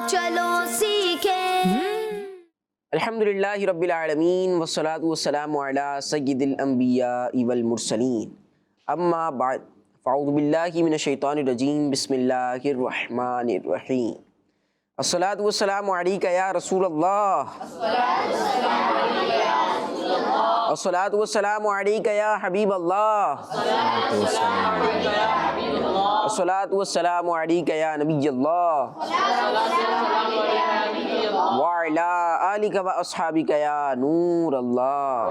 چلو سیکھیں۔ الحمدللہ رب العالمین والصلاة والسلام علی سید الانبیاء والمرسلین، اما بعد فاعوذ باللہ من الشیطان الرجیم، بسم اللہ الرحمن الرحیم۔ الصلاة والسلام علیکہ یا رسول اللہ، الصلاة والسلام علیکہ یا حبیب اللہ، الصلاة والسلام علیکہ یا نبی اللہ، وعلی آلک و اصحابک یا نور اللہ۔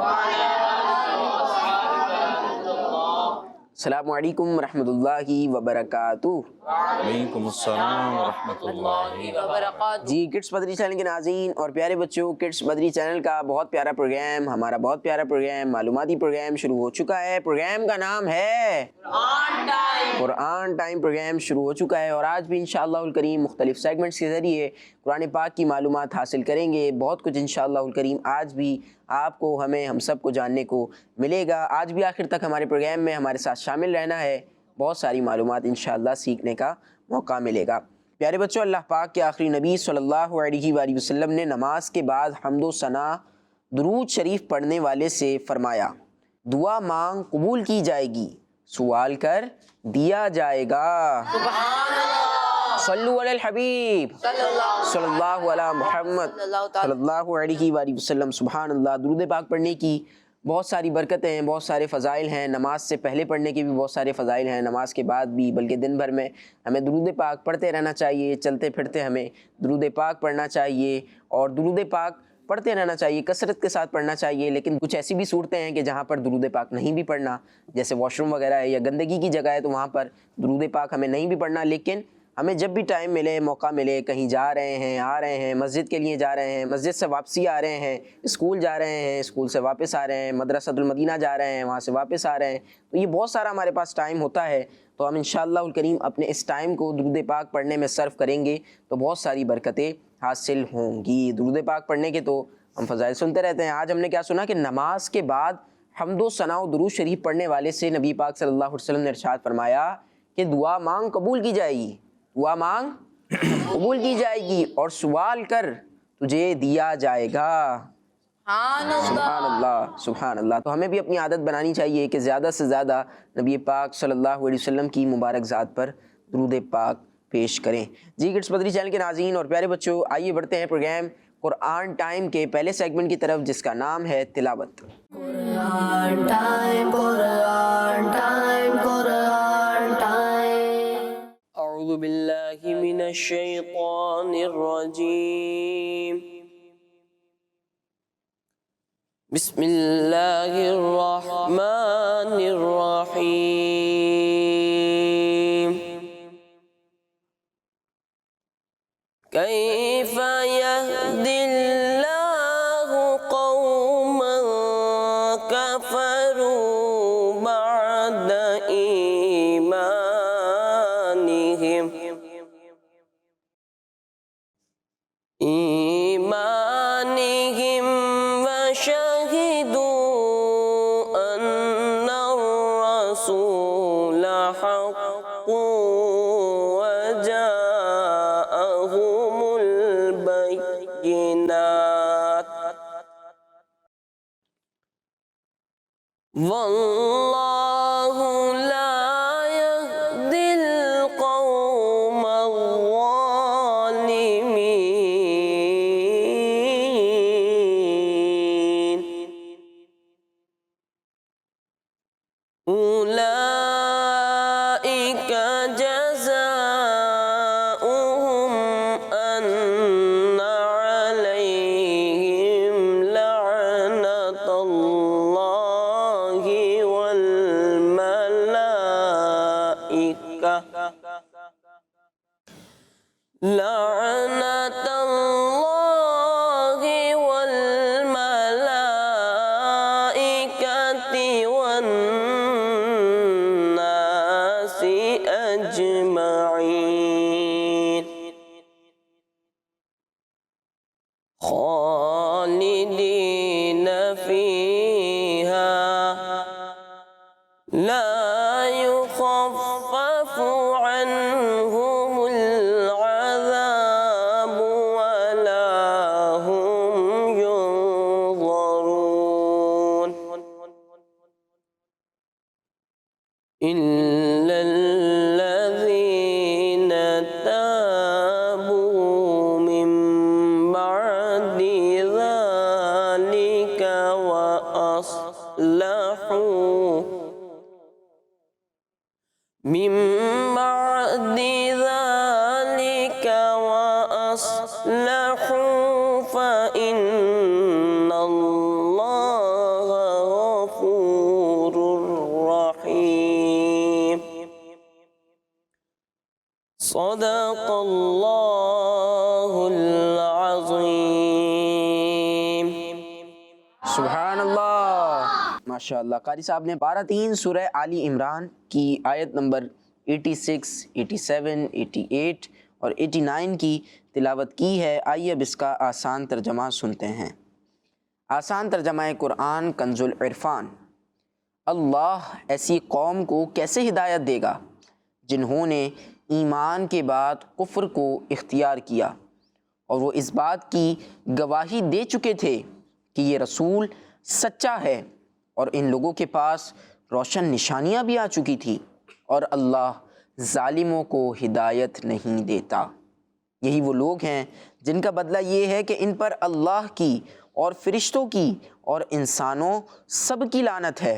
السلام علیکم ورحمۃ اللہ وبرکاتہ۔ وعلیکم السلام ورحمۃ اللہ وبرکاتہ۔ جی کڈس بدری چینل کے ناظرین اور پیارے بچوں، کڈس بدری چینل کا بہت پیارا پروگرام، ہمارا بہت پیارا پروگرام، معلوماتی پروگرام شروع ہو چکا ہے۔ پروگرام کا نام ہے قرآن ٹائم۔ پروگرام شروع ہو چکا ہے اور آج بھی انشاءاللہ الکریم مختلف سیگمنٹس کے ذریعے قرآن پاک کی معلومات حاصل کریں گے۔ بہت کچھ انشاءاللہ الکریم آج بھی آپ کو، ہمیں، ہم سب کو جاننے کو ملے گا۔ آج بھی آخر تک ہمارے پروگرام میں ہمارے ساتھ شامل رہنا ہے، بہت ساری معلومات انشاءاللہ سیکھنے کا موقع ملے گا۔ پیارے بچوں، اللہ پاک کے آخری نبی صلی اللہ علیہ وآلہ وسلم نے نماز کے بعد حمد و ثنا درود شریف پڑھنے والے سے فرمایا، دعا مانگ قبول کی جائے گی، سوال کر دیا جائے گا۔ صلو علی الحبیب صلی اللہ علی محمد صلی اللہ علیہ وآلہ وسلم۔ سبحان اللہ۔ درود پاک پڑھنے کی بہت ساری برکتیں ہیں، بہت سارے فضائل ہیں۔ نماز سے پہلے پڑھنے کے بھی بہت سارے فضائل ہیں، نماز کے بعد بھی، بلکہ دن بھر میں ہمیں درود پاک پڑھتے رہنا چاہیے۔ چلتے پھرتے ہمیں درود پاک پڑھنا چاہیے اور درود پاک پڑھتے رہنا چاہیے، کثرت کے ساتھ پڑھنا چاہیے۔ لیکن کچھ ایسی بھی صورتیں ہیں کہ جہاں پر درود پاک نہیں بھی پڑھنا، جیسے واش روم وغیرہ ہے یا گندگی کی جگہ ہے، تو وہاں پر درود پاک ہمیں نہیں بھی پڑھنا۔ لیکن ہمیں جب بھی ٹائم ملے، موقع ملے، کہیں جا رہے ہیں، آ رہے ہیں، مسجد کے لیے جا رہے ہیں، مسجد سے واپسی آ رہے ہیں، اسکول جا رہے ہیں، اسکول سے واپس آ رہے ہیں، مدرسۃ المدینہ جا رہے ہیں، وہاں سے واپس آ رہے ہیں، تو یہ بہت سارا ہمارے پاس ٹائم ہوتا ہے، تو ہم انشاءاللہ الکریم اپنے اس ٹائم کو درود پاک پڑھنے میں صرف کریں گے تو بہت ساری برکتیں حاصل ہوں گی۔ درود پاک پڑھنے کے تو ہم فضائل سنتے رہتے ہیں۔ آج ہم نے کیا سنا کہ نماز کے بعد حمد و ثنا و درود شریف پڑھنے والے سے نبی پاک صلی اللہ علیہ وسلم نے ارشاد فرمایا کہ دعا مانگ قبول کی جائے گی، دعا مانگ قبول کی جائے گی اور سوال کر تجھے دیا جائے گا۔ سبحان اللہ، سبحان اللہ۔ تو ہمیں بھی اپنی عادت بنانی چاہیے کہ زیادہ سے زیادہ نبی پاک صلی اللہ علیہ وسلم کی مبارک ذات پر درود پاک پیش کریں۔ جی کڈس بدری چینل کے ناظرین اور پیارے بچوں، آئیے بڑھتے ہیں پروگرام قرآن ٹائم کے پہلے سیگمنٹ کی طرف، جس کا نام ہے تلاوت۔ قرآن ٹائم، قرآن ٹائم، قرآن ٹائم۔ اعوذ باللہ من الشیطان الرجیم، بسم اللہ الرحمن الرحیم۔ کیف یہدی اللہ قوما کفروا بعد ایمانہم وشہدوا ان الرسول حق وجاءہم البینات واللہ لا یہدی القوم الظالمین۔ اولئک جزاؤہم ان علیہم لعنۃ اللہ والملائکہ لعنۃ اللہ والملائکۃ والناس اجمعین خالدین فیہا لا يخفف عنهم العذاب أصلحوا فإن الله غفور رحيم صدق الله العظيم سبحان اللہ، ماشاء اللہ۔ قاری صاحب نے 12-3 سورہ آلی عمران کی آیت نمبر 86، 87، 88 اور 89 کی تلاوت کی ہے۔ آئیے اب اس کا آسان ترجمہ سنتے ہیں۔ آسان ترجمہ قرآن کنز العرفان۔ اللہ ایسی قوم کو کیسے ہدایت دے گا جنہوں نے ایمان کے بعد کفر کو اختیار کیا اور وہ اس بات کی گواہی دے چکے تھے کہ یہ رسول سچا ہے، اور ان لوگوں کے پاس روشن نشانیاں بھی آ چکی تھی، اور اللہ ظالموں کو ہدایت نہیں دیتا۔ یہی وہ لوگ ہیں جن کا بدلہ یہ ہے کہ ان پر اللہ کی اور فرشتوں کی اور انسانوں سب کی لعنت ہے،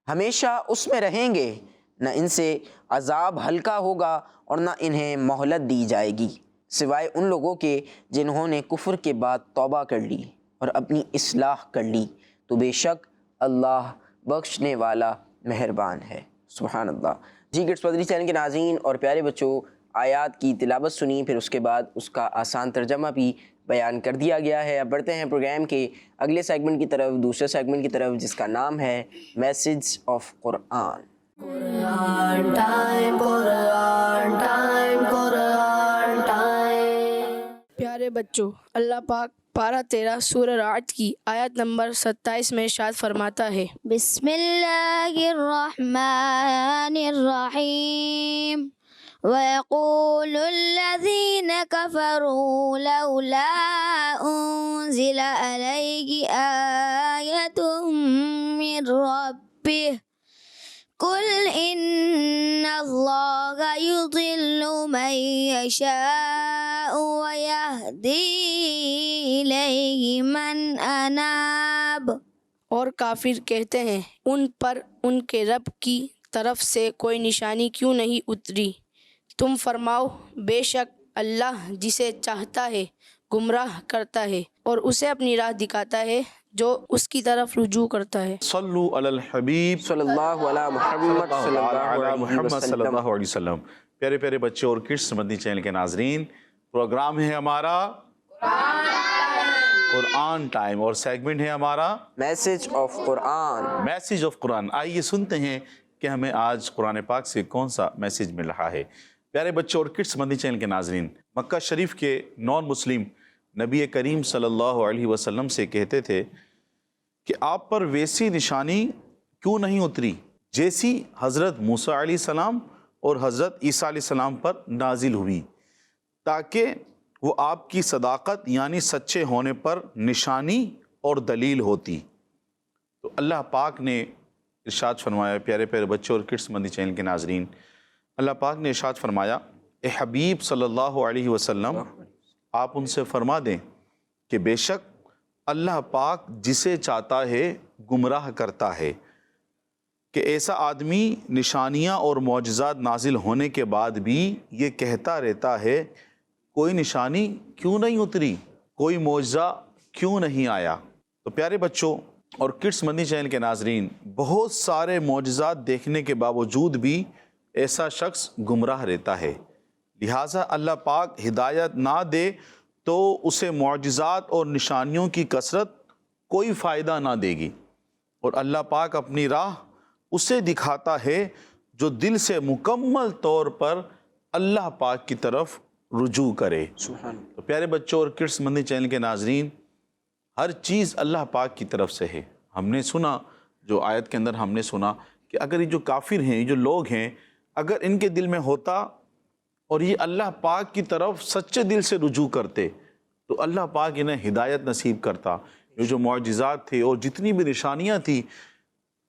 ہمیشہ اس میں رہیں گے، نہ ان سے عذاب ہلکا ہوگا اور نہ انہیں مہلت دی جائے گی، سوائے ان لوگوں کے جنہوں نے کفر کے بعد توبہ کر لی اور اپنی اصلاح کر لی، تو بے شک اللہ بخشنے والا مہربان ہے۔ سبحان اللہ۔ جی کڈس مدنی چینل کے ناظرین اور پیارے بچوں، آیات کی تلاوت سنی، پھر اس کے بعد اس کا آسان ترجمہ بھی بیان کر دیا گیا ہے۔ اب بڑھتے ہیں پروگرام کے اگلے سیگمنٹ کی طرف، دوسرے سیگمنٹ کی طرف، جس کا نام ہے message of Quran. Quran time, Quran time, Quran time. پیارے بچوں، اللہ پاک پارہ 13 سورہ رعد کی آیت نمبر 27 میں ارشاد فرماتا ہے، بسم اللہ الرحمن الرحیم وَيَقُولُ الَّذِينَ كَفَرُوا لَوْلَا أُنزِلَ عَلَيْهِ آيَةٌ مِّن رَّبِّهِ قُلْ إِنَّ اللَّهَ يُضِلُّ مَن يَشَاءُ وَيَهْدِي إِلَيْهِ مَنْ أَنَابَ۔ اور کافر کہتے ہیں ان پر ان کے رب کی طرف سے کوئی نشانی کیوں نہیں اتری؟ تم فرماؤ، بے شک اللہ جسے چاہتا ہے گمراہ کرتا ہے اور اسے اپنی راہ دکھاتا ہے جو اس کی طرف رجوع کرتا ہے۔ صلو علی الحبیب صلی اللہ علیہ محمد صلی اللہ صلی علیہ اللہ علیہ وسلم۔ پیارے پیارے بچے اور کڈس مدنی چینل کے ناظرین، پروگرام ہے ہمارا قرآن ٹائم اور سیگمنٹ ہے ہمارا message of Quran. Message of Quran. آئیے سنتے ہیں کہ ہمیں آج قرآن پاک سے کون سا میسج مل رہا ہے۔ پیارے بچوں اور کڈس مدنی چینل کے ناظرین، مکہ شریف کے نان مسلم نبی کریم صلی اللہ علیہ وسلم سے کہتے تھے کہ آپ پر ویسی نشانی کیوں نہیں اتری جیسی حضرت موسیٰ علیہ السلام اور حضرت عیسیٰ علیہ السلام پر نازل ہوئی، تاکہ وہ آپ کی صداقت یعنی سچے ہونے پر نشانی اور دلیل ہوتی۔ تو اللہ پاک نے ارشاد فرمایا، پیارے پیارے بچے اور کڈس مدنی چینل کے ناظرین، اللہ پاک نے ارشاد فرمایا، اے حبیب صلی اللہ علیہ وسلم آپ ان سے فرما دیں کہ بے شک اللہ پاک جسے چاہتا ہے گمراہ کرتا ہے، کہ ایسا آدمی نشانیاں اور معجزات نازل ہونے کے بعد بھی یہ کہتا رہتا ہے کوئی نشانی کیوں نہیں اتری، کوئی معجزہ کیوں نہیں آیا۔ تو پیارے بچوں اور کڈس مدنی چینل کے ناظرین، بہت سارے معجزات دیکھنے کے باوجود بھی ایسا شخص گمراہ رہتا ہے، لہٰذا اللہ پاک ہدایت نہ دے تو اسے معجزات اور نشانیوں کی کثرت کوئی فائدہ نہ دے گی، اور اللہ پاک اپنی راہ اسے دکھاتا ہے جو دل سے مکمل طور پر اللہ پاک کی طرف رجوع کرے۔ تو پیارے بچوں اور کڈس مدنی چینل کے ناظرین، ہر چیز اللہ پاک کی طرف سے ہے۔ ہم نے سنا، جو آیت کے اندر ہم نے سنا کہ اگر یہ جو کافر ہیں، یہ جو لوگ ہیں، اگر ان کے دل میں ہوتا اور یہ اللہ پاک کی طرف سچے دل سے رجوع کرتے تو اللہ پاک انہیں ہدایت نصیب کرتا۔ یہ جو معجزات تھے اور جتنی بھی نشانیاں تھیں،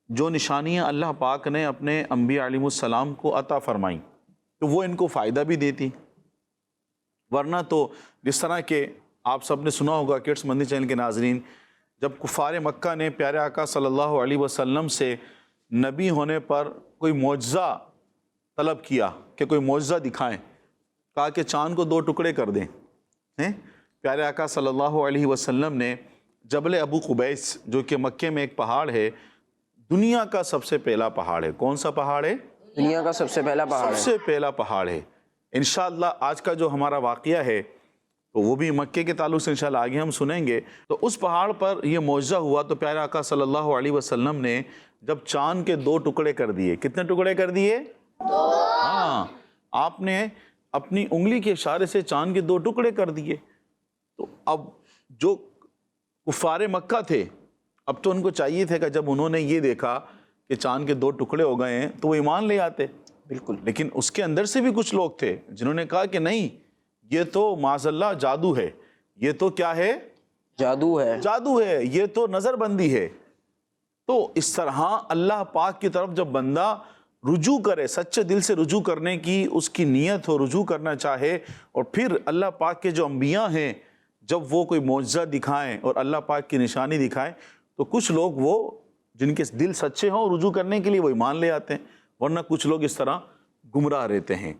جو نشانیاں اللہ پاک نے اپنے انبیاء علیہ السلام کو عطا فرمائیں، تو وہ ان کو فائدہ بھی دیتی، ورنہ تو جس طرح کہ آپ سب نے سنا ہوگا کڈس مدنی چینل کے ناظرین، جب کفار مکہ نے پیارے آقا صلی اللہ علیہ وسلم سے نبی ہونے پر کوئی معجزہ طلب کیا کہ کوئی معجزہ دکھائیں، کہا کہ چاند کو 2 ٹکڑے کر دیں، ہیں۔ پیارے آقا صلی اللہ علیہ وسلم نے جبل ابو قبیس جو کہ مکے میں ایک پہاڑ ہے، دنیا کا سب سے پہلا پہاڑ ہے۔ کون سا پہاڑ ہے؟ دنیا کا سب سے پہلا پہاڑ سب ہے۔ سے پہلا پہاڑ ہے۔ انشاءاللہ آج کا جو ہمارا واقعہ ہے تو وہ بھی مکے کے تعلق سے انشاءاللہ آگے ہم سنیں گے۔ تو اس پہاڑ پر یہ معجزہ ہوا تو پیارے آقا صلی اللہ علیہ وسلم نے جب چاند کے 2 ٹکڑے کر دیے، کتنے ٹکڑے کر دیے؟ 2۔ ہاں، آپ نے اپنی انگلی کے اشارے سے چاند کے 2 ٹکڑے کر دیے۔ تو اب جو کفار مکہ تھے، اب تو ان کو چاہیے تھا کہ جب انہوں نے یہ دیکھا کہ چاند کے 2 ٹکڑے ہو گئے ہیں تو وہ ایمان لے آتے، بالکل۔ لیکن اس کے اندر سے بھی کچھ لوگ تھے جنہوں نے کہا کہ نہیں، یہ تو معاذ اللہ جادو ہے، یہ تو کیا ہے؟ جادو ہے، جادو ہے، یہ تو نظر بندی ہے۔ تو اس طرح اللہ پاک کی طرف جب بندہ رجوع کرے، سچے دل سے رجوع کرنے کی اس کی نیت ہو، رجوع کرنا چاہے، اور پھر اللہ پاک کے جو انبیاء ہیں جب وہ کوئی معجزہ دکھائیں اور اللہ پاک کی نشانی دکھائیں تو کچھ لوگ وہ جن کے دل سچے ہوں رجوع کرنے کے لیے وہ ایمان لے آتے ہیں، ورنہ کچھ لوگ اس طرح گمراہ رہتے ہیں۔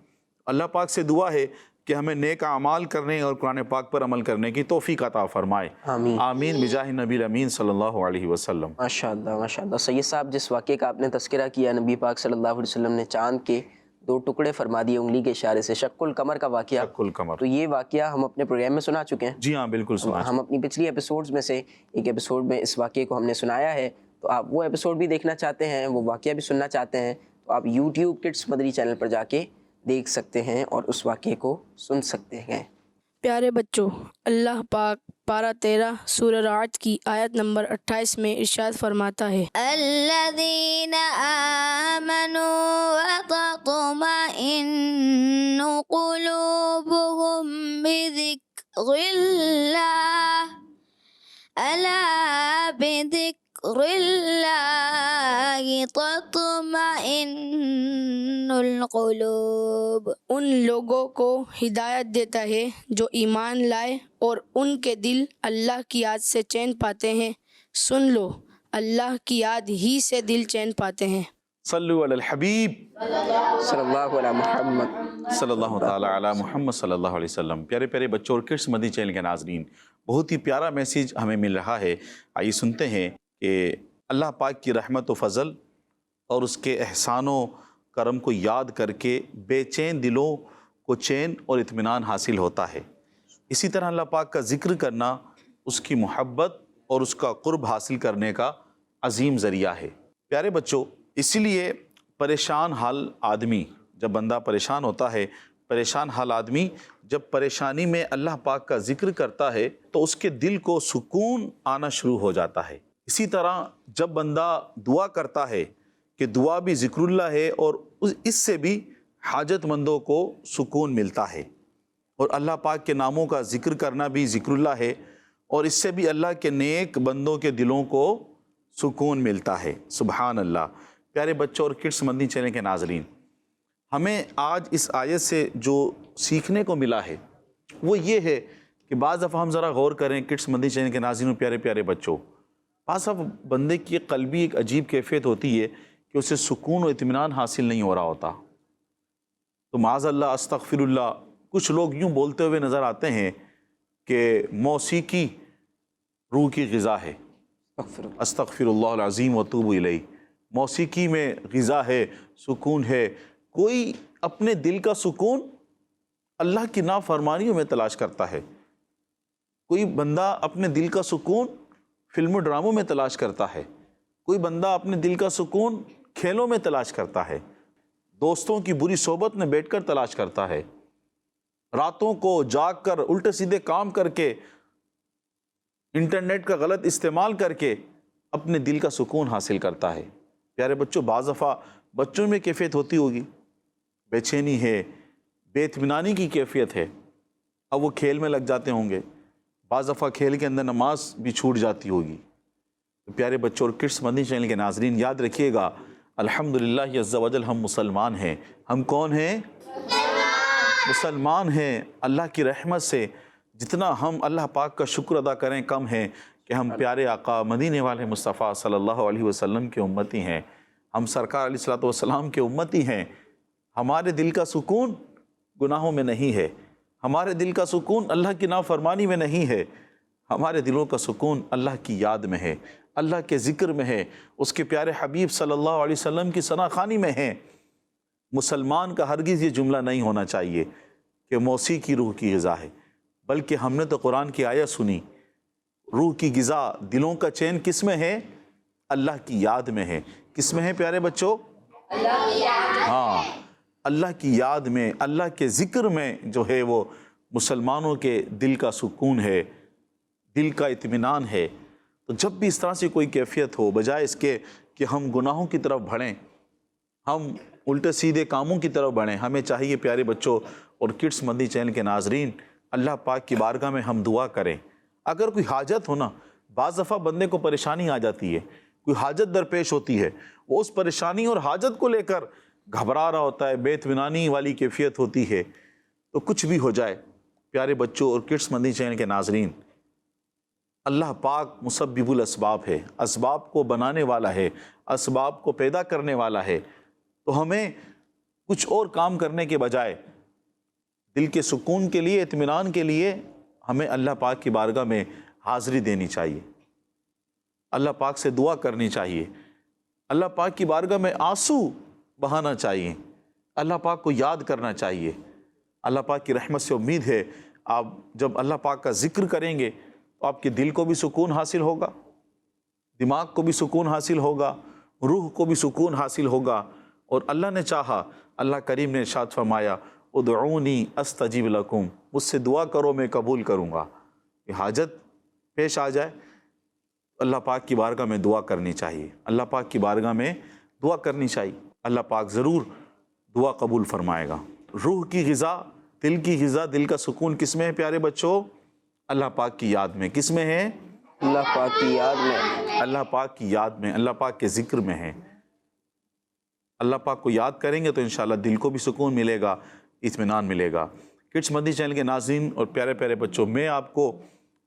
اللہ پاک سے دعا ہے کہ ہمیں نیک اعمال کرنے اور قرآن پاک پر عمل کرنے کی توفیق عطا فرمائے، آمین آمین بجاہ نبی الامین صلی اللہ علیہ وسلم۔ ماشاءاللہ ماشاءاللہ۔ سید صاحب، جس واقعے کا آپ نے تذکرہ کیا، نبی پاک صلی اللہ علیہ وسلم نے چاند کے 2 ٹکڑے فرما دیے انگلی کے اشارے سے، شق القمر کا واقعہ، شق القمر، تو یہ واقعہ ہم اپنے پروگرام میں سنا چکے ہیں۔ جی ہاں بالکل سنا۔ ہم اپنی پچھلی ایپیسوڈز میں سے ایک ایپیسوڈ میں اس واقعے کو ہم نے سنایا ہے، تو آپ وہ ایپیسوڈ بھی دیکھنا چاہتے ہیں، وہ واقعہ بھی سننا چاہتے ہیں تو آپ یوٹیوب کڈس مدری چینل پر جا کے دیکھ سکتے ہیں اور اس واقعے کو سن سکتے ہیں۔ پیارے بچوں، اللہ پاک پارہ 13 سورہ رعد کی آیت نمبر 28 میں ارشاد فرماتا ہے، الذين آمنوا وتطمئن قلوبهم بذكر الله ألا بذكر الله تطمئن القلوب۔ ان لوگوں کو ہدایت دیتا ہے جو ایمان لائے اور ان کے دل اللہ کی یاد سے چین پاتے ہیں۔ سن لو، اللہ کی یاد ہی سے دل چین پاتے ہیں۔ صلو علی الحبیب صلی اللہ علیہ محمد۔ صلی اللہ تعالی علی محمد صلی اللہ علیہ وسلم۔ پیارے پیارے بچوں اور کڈس مدنی چینل کے ناظرین، بہت ہی پیارا میسیج ہمیں مل رہا ہے۔ آئیے سنتے ہیں کہ اللہ پاک کی رحمت و فضل اور اس کے احسان و کرم کو یاد کر کے بے چین دلوں کو چین اور اطمینان حاصل ہوتا ہے۔ اسی طرح اللہ پاک کا ذکر کرنا اس کی محبت اور اس کا قرب حاصل کرنے کا عظیم ذریعہ ہے۔ پیارے بچوں، اسی لیے پریشان حال آدمی، جب بندہ پریشان ہوتا ہے، پریشان حال آدمی جب پریشانی میں اللہ پاک کا ذکر کرتا ہے تو اس کے دل کو سکون آنا شروع ہو جاتا ہے۔ اسی طرح جب بندہ دعا کرتا ہے کہ دعا بھی ذکر اللہ ہے اور اس سے بھی حاجت مندوں کو سکون ملتا ہے، اور اللہ پاک کے ناموں کا ذکر کرنا بھی ذکر اللہ ہے اور اس سے بھی اللہ کے نیک بندوں کے دلوں کو سکون ملتا ہے۔ سبحان اللہ۔ پیارے بچوں اور کڈس مدنی چینل کے ناظرین، ہمیں آج اس آیت سے جو سیکھنے کو ملا ہے وہ یہ ہے کہ بعض دفعہ ہم ذرا غور کریں کڈس مدنی چینل کے ناظرین اور پیارے پیارے بچوں، بعض دفعہ بندے کی قلبی ایک عجیب کیفیت ہوتی ہے کہ اسے سکون و اطمینان حاصل نہیں ہو رہا ہوتا، تو معاذ اللہ استغفر اللہ کچھ لوگ یوں بولتے ہوئے نظر آتے ہیں کہ موسیقی روح کی غذا ہے، استغفر اللہ العظیم واتوب الیہ، موسیقی میں غذا ہے، سکون ہے۔ کوئی اپنے دل کا سکون اللہ کی نافرمانیوں میں تلاش کرتا ہے، کوئی بندہ اپنے دل کا سکون فلم و ڈراموں میں تلاش کرتا ہے، کوئی بندہ اپنے دل کا سکون کھیلوں میں تلاش کرتا ہے، دوستوں کی بری صحبت میں بیٹھ کر تلاش کرتا ہے، راتوں کو جاگ کر الٹے سیدھے کام کر کے انٹرنیٹ کا غلط استعمال کر کے اپنے دل کا سکون حاصل کرتا ہے۔ پیارے بچوں، بعض دفعہ بچوں میں کیفیت ہوتی ہوگی، بے چینی ہے، بے اطمینانی کی کیفیت ہے، اب وہ کھیل میں لگ جاتے ہوں گے، بعض دفعہ کھیل کے اندر نماز بھی چھوٹ جاتی ہوگی۔ تو پیارے بچوں اور کڈس مدنی چینل کے ناظرین، یاد رکھیے گا الحمدللہ عز و جل ہم مسلمان ہیں۔ ہم کون ہیں؟ مسلمان ہیں۔ اللہ کی رحمت سے جتنا ہم اللہ پاک کا شکر ادا کریں کم ہے کہ ہم پیارے آقا مدینے والے مصطفیٰ صلی اللہ علیہ وسلم کے امتی ہیں، ہم سرکار علیہ الصلوۃ والسلام کے امتی ہیں۔ ہمارے دل کا سکون گناہوں میں نہیں ہے، ہمارے دل کا سکون اللہ کی نافرمانی میں نہیں ہے، ہمارے دلوں کا سکون اللہ کی یاد میں ہے، اللہ کے ذکر میں ہے، اس کے پیارے حبیب صلی اللہ علیہ وسلم کی ثنا خوانی میں ہے۔ مسلمان کا ہرگز یہ جملہ نہیں ہونا چاہیے کہ موسیقی روح کی غذا ہے، بلکہ ہم نے تو قرآن کی آیت سنی، روح کی غذا، دلوں کا چین کس میں ہے؟ اللہ کی یاد میں ہے۔ کس میں ہے پیارے بچوں؟ اللہ کی یاد۔ ہاں، اللہ کی یاد میں، اللہ کے ذکر میں جو ہے وہ مسلمانوں کے دل کا سکون ہے، دل کا اطمینان ہے۔ تو جب بھی اس طرح سے کوئی کیفیت ہو، بجائے اس کے کہ ہم گناہوں کی طرف بڑھیں، ہم الٹے سیدھے کاموں کی طرف بڑھیں، ہمیں چاہیے پیارے بچوں اور کڈس مدنی چینل کے ناظرین، اللہ پاک کی بارگاہ میں ہم دعا کریں۔ اگر کوئی حاجت ہو نا، بعض دفعہ بندے کو پریشانی آ جاتی ہے، کوئی حاجت درپیش ہوتی ہے، وہ اس پریشانی اور حاجت کو لے کر گھبرا رہا ہوتا ہے، بے اطمینانی والی کیفیت ہوتی ہے، تو کچھ بھی ہو جائے پیارے بچوں اور کڈس مدنی چینل کے ناظرین، اللہ پاک مسبب الاسباب ہے، اسباب کو بنانے والا ہے، اسباب کو پیدا کرنے والا ہے۔ تو ہمیں کچھ اور کام کرنے کے بجائے دل کے سکون کے لیے، اطمینان کے لیے ہمیں اللہ پاک کی بارگاہ میں حاضری دینی چاہیے، اللہ پاک سے دعا کرنی چاہیے، اللہ پاک کی بارگاہ میں آنسو بہانا چاہیے، اللہ پاک کو یاد کرنا چاہیے۔ اللہ پاک کی رحمت سے امید ہے آپ جب اللہ پاک کا ذکر کریں گے تو آپ کے دل کو بھی سکون حاصل ہوگا، دماغ کو بھی سکون حاصل ہوگا، روح کو بھی سکون حاصل ہوگا، اور اللہ نے چاہا، اللہ کریم نے ارشاد فرمایا ادعونی استجیب لکم، مجھ سے دعا کرو میں قبول کروں گا۔ یہ حاجت پیش آ جائے اللہ پاک کی بارگاہ میں دعا کرنی چاہیے، اللہ پاک کی بارگاہ میں دعا کرنی چاہیے، اللہ پاک ضرور دعا قبول فرمائے گا۔ روح کی غذا، دل کی غذا، دل کا سکون کس میں ہے پیارے بچوں؟ اللہ پاک کی یاد میں۔ کس میں ہے؟ اللہ پاک کی یاد میں۔ اللہ پاک کی یاد میں، اللہ پاک کے ذکر میں ہے۔ اللہ پاک کو یاد کریں گے تو انشاءاللہ دل کو بھی سکون ملے گا، اطمینان ملے گا۔ کڈس مدنی چینل کے ناظرین اور پیارے پیارے بچوں، میں آپ کو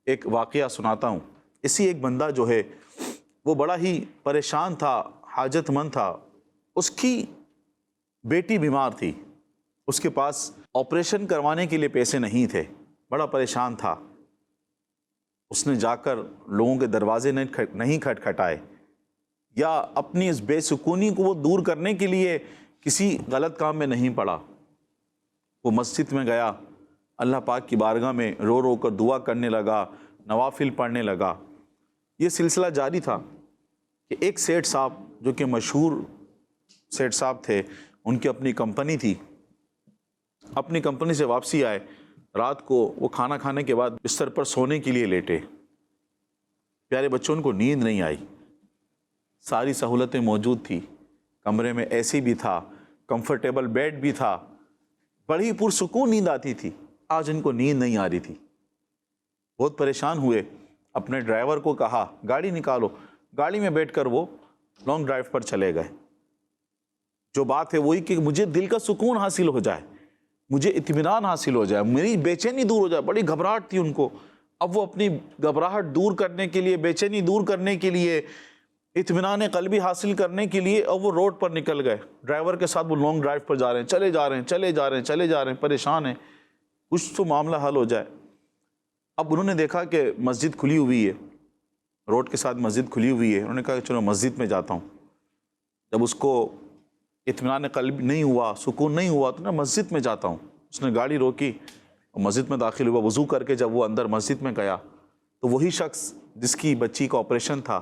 ایک واقعہ سناتا ہوں۔ اسی ایک بندہ جو ہے وہ بڑا ہی پریشان تھا، حاجت مند تھا، اس کی بیٹی بیمار تھی، اس کے پاس آپریشن کروانے کے لیے پیسے نہیں تھے، بڑا پریشان تھا۔ اس نے جا کر لوگوں کے دروازے نہیں کھٹکھٹائے، یا اپنی اس بے سکونی کو وہ دور کرنے کے لیے کسی غلط کام میں نہیں پڑا۔ وہ مسجد میں گیا، اللہ پاک کی بارگاہ میں رو رو کر دعا کرنے لگا، نوافل پڑھنے لگا۔ یہ سلسلہ جاری تھا کہ ایک سیٹھ صاحب جو کہ مشہور سیٹھ صاحب تھے، ان کی اپنی کمپنی تھی، اپنی کمپنی سے واپسی آئے، رات کو وہ کھانا کھانے کے بعد بستر پر سونے کے لیے لیٹے۔ پیارے بچوں، ان کو نیند نہیں آئی، ساری سہولتیں موجود تھی، کمرے میں اے سی بھی تھا، کمفرٹیبل بیڈ بھی تھا، بڑی پرسکون نیند آتی تھی۔ آج ان کو نیند نہیں آ رہی تھی، بہت پریشان ہوئے، اپنے ڈرائیور کو کہا گاڑی نکالو، گاڑی میں بیٹھ کر وہ لانگ ڈرائیو پر چلے گئے۔ جو بات ہے وہی کہ مجھے دل کا سکون حاصل ہو جائے، مجھے اطمینان حاصل ہو جائے، میری بے چینی دور ہو جائے۔ بڑی گھبراہٹ تھی ان کو، اب وہ اپنی گھبراہٹ دور کرنے کے لیے، بے چینی دور کرنے کے لیے، اطمینان قلبی حاصل کرنے کے لیے اب وہ روڈ پر نکل گئے، ڈرائیور کے ساتھ وہ لانگ ڈرائیو پر جا رہے ہیں، چلے جا رہے ہیں، پریشان ہیں، کچھ تو معاملہ حل ہو جائے۔ اب انہوں نے دیکھا کہ مسجد کھلی ہوئی ہے، روڈ کے ساتھ مسجد کھلی ہوئی ہے، انہوں نے کہا چلو مسجد میں جاتا ہوں۔ جب اس کو اطمینان قلب نہیں ہوا، سکون نہیں ہوا، تو میں مسجد میں جاتا ہوں۔ اس نے گاڑی روکی اور مسجد میں داخل ہوا، وضو کر کے جب وہ اندر مسجد میں گیا تو وہی شخص جس کی بچی کا آپریشن تھا،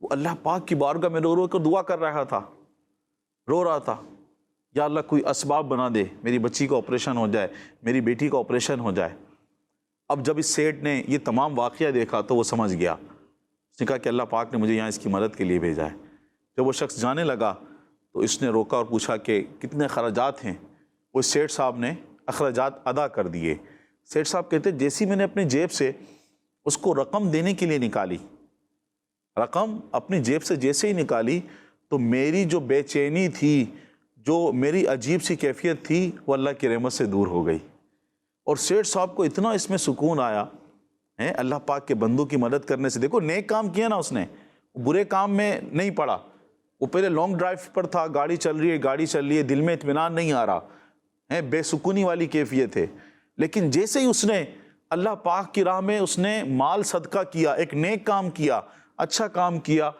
وہ اللہ پاک کی بارگاہ میں رو رو کر دعا کر رہا تھا، رو رہا تھا، یا اللہ کوئی اسباب بنا دے، میری بچی کا آپریشن ہو جائے، میری بیٹی کا آپریشن ہو جائے۔ اب جب اس سیٹھ نے یہ تمام واقعہ دیکھا تو وہ سمجھ گیا، اس نے کہا کہ اللہ پاک نے مجھے یہاں اس کی مدد کے لیے بھیجا ہے۔ جب وہ شخص جانے لگا تو اس نے روکا اور پوچھا کہ کتنے اخراجات ہیں؟ وہ سیٹھ صاحب نے اخراجات ادا کر دیے۔ سیٹھ صاحب کہتے جیسی میں نے اپنی جیب سے اس کو رقم دینے کے لیے نکالی، رقم اپنی جیب سے جیسے ہی نکالی تو میری جو بے چینی تھی، جو میری عجیب سی کیفیت تھی، وہ اللہ کی رحمت سے دور ہو گئی۔ اور سیٹھ صاحب کو اتنا اس میں سکون آیا ہے اللہ پاک کے بندوں کی مدد کرنے سے۔ دیکھو نیک کام کیا نا اس نے، برے کام میں نہیں پڑا۔ وہ پہلے لانگ ڈرائیو پر تھا، گاڑی چل رہی ہے، دل میں اطمینان نہیں آ رہا ہے، بے سکونی والی کیفیت ہے۔ لیکن جیسے ہی اس نے اللہ پاک کی راہ میں اس نے مال صدقہ کیا، ایک نیک کام کیا، اچھا کام کیا،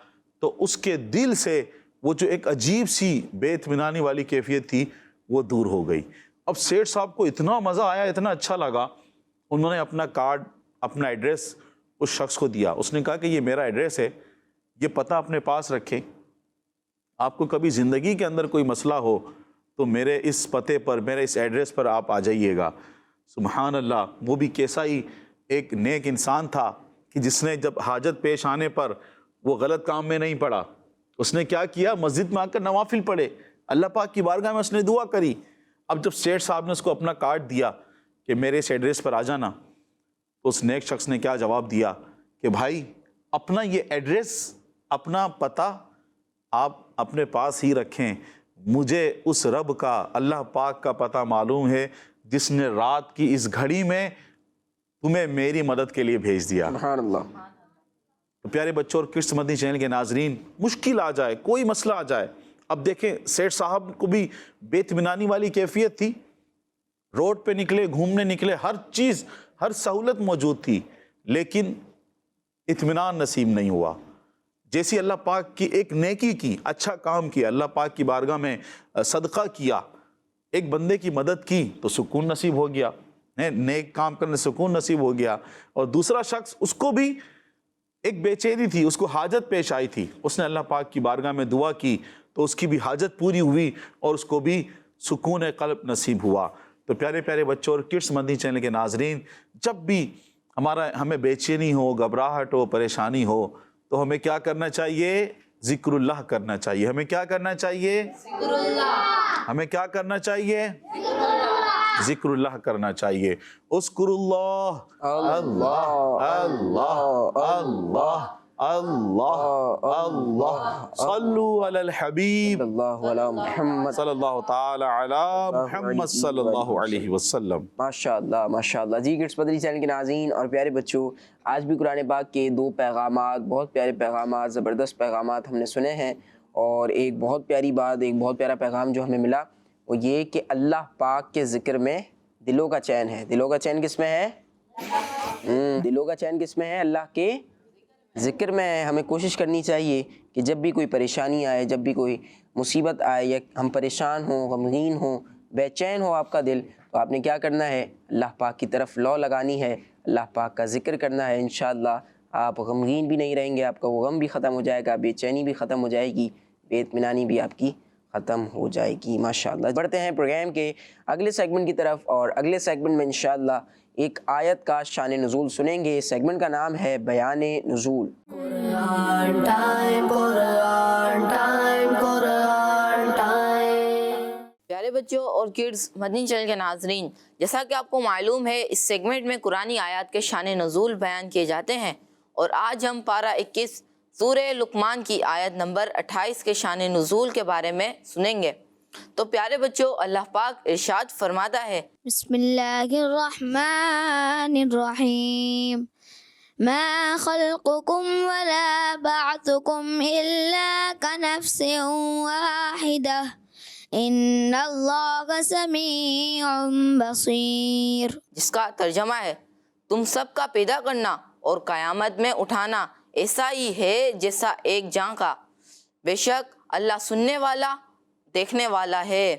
تو اس کے دل سے وہ جو ایک عجیب سی بے اطمینانی والی کیفیت تھی وہ دور ہو گئی۔ اب سیٹھ صاحب کو اتنا مزہ آیا، اتنا اچھا لگا، انہوں نے اپنا کارڈ، اپنا ایڈریس اس شخص کو دیا۔ اس نے کہا کہ یہ میرا ایڈریس ہے، یہ پتہ اپنے پاس رکھیں، آپ کو کبھی زندگی کے اندر کوئی مسئلہ ہو تو میرے اس پتے پر، میرے اس ایڈریس پر آپ آ جائیے گا۔ سبحان اللہ، وہ بھی کیسا ہی ایک نیک انسان تھا کہ جس نے جب حاجت پیش آنے پر وہ غلط کام میں نہیں پڑا، اس نے کیا کیا، مسجد میں آ کر نوافل پڑھے، اللہ پاک کی بارگاہ میں اس نے دعا کری۔ اب جب سیٹھ صاحب نے اس کو اپنا کارڈ دیا کہ میرے اس ایڈریس پر آ جانا، تو اس نیک شخص نے کیا جواب دیا کہ بھائی اپنا یہ ایڈریس، اپنا پتہ آپ اپنے پاس ہی رکھیں، مجھے اس رب کا، اللہ پاک کا پتہ معلوم ہے جس نے رات کی اس گھڑی میں تمہیں میری مدد کے لیے بھیج دیا۔ سبحان اللہ۔ تو پیارے بچوں اور کرس مدنی چینل کے ناظرین، مشکل آ جائے، کوئی مسئلہ آ جائے، اب دیکھیں سیٹھ صاحب کو بھی بے اطمینانی والی کیفیت تھی، روڈ پہ نکلے، گھومنے نکلے، ہر چیز، ہر سہولت موجود تھی، لیکن اطمینان نصیب نہیں ہوا۔ جیسی اللہ پاک کی ایک نیکی کی، اچھا کام کیا، اللہ پاک کی بارگاہ میں صدقہ کیا، ایک بندے کی مدد کی تو سکون نصیب ہو گیا، نیک کام کرنے سکون نصیب ہو گیا۔ اور دوسرا شخص، اس کو بھی ایک بے چینی تھی، اس کو حاجت پیش آئی تھی، اس نے اللہ پاک کی بارگاہ میں دعا کی تو اس کی بھی حاجت پوری ہوئی اور اس کو بھی سکون قلب نصیب ہوا۔ تو پیارے پیارے بچوں اور کڈس مدنی چینل کے ناظرین، جب بھی ہمیں بے چینی ہو، گھبراہٹ ہو، پریشانی ہو، تو ہمیں کیا کرنا چاہیے؟ ذکر اللہ کرنا چاہیے۔ ہمیں کیا کرنا چاہیے؟ ہمیں کیا کرنا چاہیے؟ ذکر اللہ کرنا چاہیے۔ اذکر اللہ، اللہ اللہ اللہ اللہ اللہ، صلو علی الحبیب صلی اللہ علی محمد صلی اللہ تعالی علی محمد صلی اللہ علیہ وسلم۔ ماشاءاللہ ماشاءاللہ۔ جی کڈس مدنی چینل کے ناظرین اور پیارے بچوں، آج بھی قرآن پاک کے دو پیغامات، بہت پیارے پیغامات، زبردست پیغامات ہم نے سنے ہیں، اور ایک بہت پیاری بات، ایک بہت پیارا پیغام جو ہمیں ملا وہ یہ کہ اللہ پاک کے ذکر میں دلوں کا چین ہے۔ دلوں کا چین کس میں ہے؟ دلوں کا چین کس میں ہے؟ اللہ کے ذکر میں ہے۔ ہمیں کوشش کرنی چاہیے کہ جب بھی کوئی پریشانی آئے، جب بھی کوئی مصیبت آئے، یا ہم پریشان ہوں، غمگین ہوں، بے چین ہو آپ کا دل، تو آپ نے کیا کرنا ہے؟ اللہ پاک کی طرف لو لگانی ہے، اللہ پاک کا ذکر کرنا ہے۔ انشاءاللہ آپ غمگین بھی نہیں رہیں گے، آپ کا وہ غم بھی ختم ہو جائے گا، بے چینی بھی ختم ہو جائے گی، بے اطمینانی بھی آپ کی ختم ہو جائے گی۔ ماشاءاللہ۔ بڑھتے ہیں پروگرام کے اگلے سیگمنٹ کی طرف، اور اگلے سیگمنٹ میں انشاءاللہ ایک آیت کا شان نزول سنیں گے۔ سیگمنٹ کا نام ہے بیان نزول۔ Quran time, Quran time, Quran time. پیارے بچوں اور کڈز مدنی چینل کے ناظرین، جیسا کہ آپ کو معلوم ہے اس سیگمنٹ میں قرآنی آیات کے شان نزول بیان کیے جاتے ہیں، اور آج ہم پارہ 21 سورہ لقمان کی آیت نمبر 28 کے شان نزول کے بارے میں سنیں گے۔ تو پیارے بچوں، اللہ پاک ارشاد فرماتا ہے، بسم اللہ الرحمن الرحیم، ما خلقكم ولا بعثكم إلا كنفس واحدة إن الله سميع بصير، جس کا ترجمہ ہے تم سب کا پیدا کرنا اور قیامت میں اٹھانا ایسا ہی ہے جیسا ایک جان کا، بے شک اللہ سننے والا، دیکھنے والا ہے۔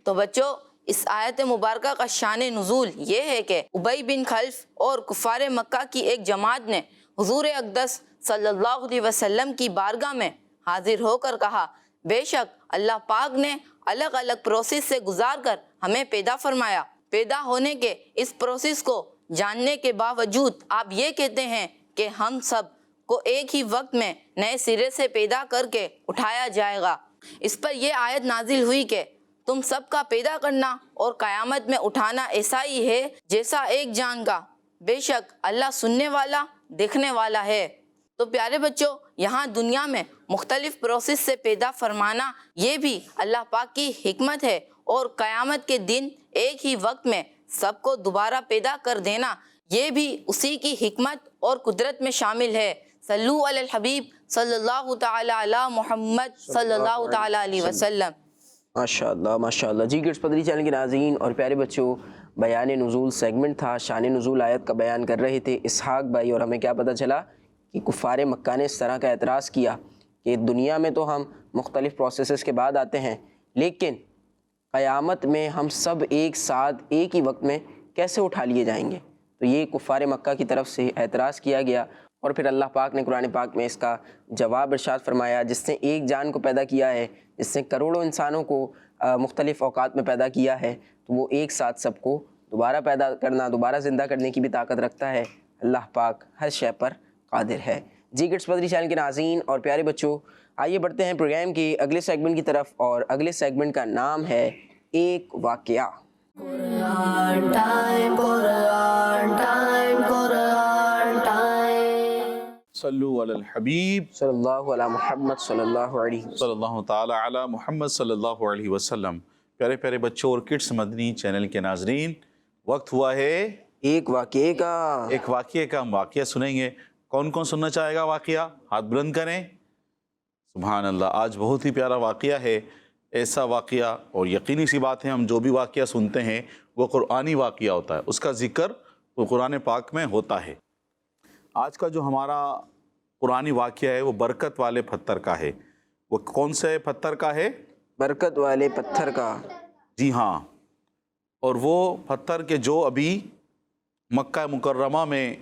تو بچوں، اس آیت مبارکہ کا شان نزول یہ ہے کہ ابی بن خلف اور کفار مکہ کی ایک جماعت نے حضور اقدس صلی اللہ علیہ وسلم کی بارگاہ میں حاضر ہو کر کہا، بے شک اللہ پاک نے الگ الگ پروسیس سے گزار کر ہمیں پیدا فرمایا، پیدا ہونے کے اس پروسیس کو جاننے کے باوجود آپ یہ کہتے ہیں کہ ہم سب کو ایک ہی وقت میں نئے سرے سے پیدا کر کے اٹھایا جائے گا۔ اس پر یہ آیت نازل ہوئی کہ تم سب کا پیدا کرنا اور قیامت میں اٹھانا ایسا ہی ہے جیسا ایک جان کا، بے شک اللہ سننے والا، دیکھنے والا ہے۔ تو پیارے بچوں، یہاں دنیا میں مختلف پروسیس سے پیدا فرمانا یہ بھی اللہ پاک کی حکمت ہے، اور قیامت کے دن ایک ہی وقت میں سب کو دوبارہ پیدا کر دینا یہ بھی اسی کی حکمت اور قدرت میں شامل ہے۔ صلو علی الحبیب صلی اللہ تعالی علی محمد صلی اللہ تعالی علیہ وسلم۔ ماشاءاللہ ماشاءاللہ۔ جی کڈس مدنی چینل کے ناظرین اور پیارے بچوں، بیان نزول سیگمنٹ تھا، شان نزول آیت کا بیان کر رہے تھے اسحاق بھائی، اور ہمیں کیا پتہ چلا کہ کفار مکہ نے اس طرح کا اعتراض کیا کہ دنیا میں تو ہم مختلف پروسیسز کے بعد آتے ہیں، لیکن قیامت میں ہم سب ایک ساتھ ایک ہی وقت میں کیسے اٹھا لیے جائیں گے؟ تو یہ کفار مکہ کی طرف سے اعتراض کیا گیا، اور پھر اللہ پاک نے قرآن پاک میں اس کا جواب ارشاد فرمایا، جس نے ایک جان کو پیدا کیا ہے، جس نے کروڑوں انسانوں کو مختلف اوقات میں پیدا کیا ہے، تو وہ ایک ساتھ سب کو دوبارہ پیدا کرنا، دوبارہ زندہ کرنے کی بھی طاقت رکھتا ہے۔ اللہ پاک ہر شے پر قادر ہے۔ جی کڈس مدنی چینل کے ناظرین اور پیارے بچوں، آئیے بڑھتے ہیں پروگرام کے اگلے سیگمنٹ کی طرف، اور اگلے سیگمنٹ کا نام ہے ایک واقعہ۔ Quran time, Quran time, Quran time. صلو علی الحبیب صلی اللہ علی محمد صلی اللہ علیہ وسلم۔ صلی اللہ تعالی علی محمد صلی اللہ علیہ وسلم۔ پیارے پیارے بچوں اور کڈس مدنی چینل کے ناظرین، وقت ہوا ہے ایک واقعے کا۔ ایک واقعے کا، ہم واقعہ سنیں گے۔ کون کون سننا چاہے گا واقعہ؟ ہاتھ بلند کریں۔ سبحان اللہ، آج بہت ہی پیارا واقعہ ہے، ایسا واقعہ، اور یقینی سی بات ہے ہم جو بھی واقعہ سنتے ہیں وہ قرآنی واقعہ ہوتا ہے، اس کا ذکر وہ قرآن پاک میں ہوتا ہے۔ آج کا جو ہمارا قرآنی واقعہ ہے وہ برکت والے پتھر کا ہے۔ وہ کون سے پتھر کا ہے؟ برکت والے پتھر کا۔ جی ہاں، اور وہ پتھر کے جو ابھی مکہ مکرمہ میں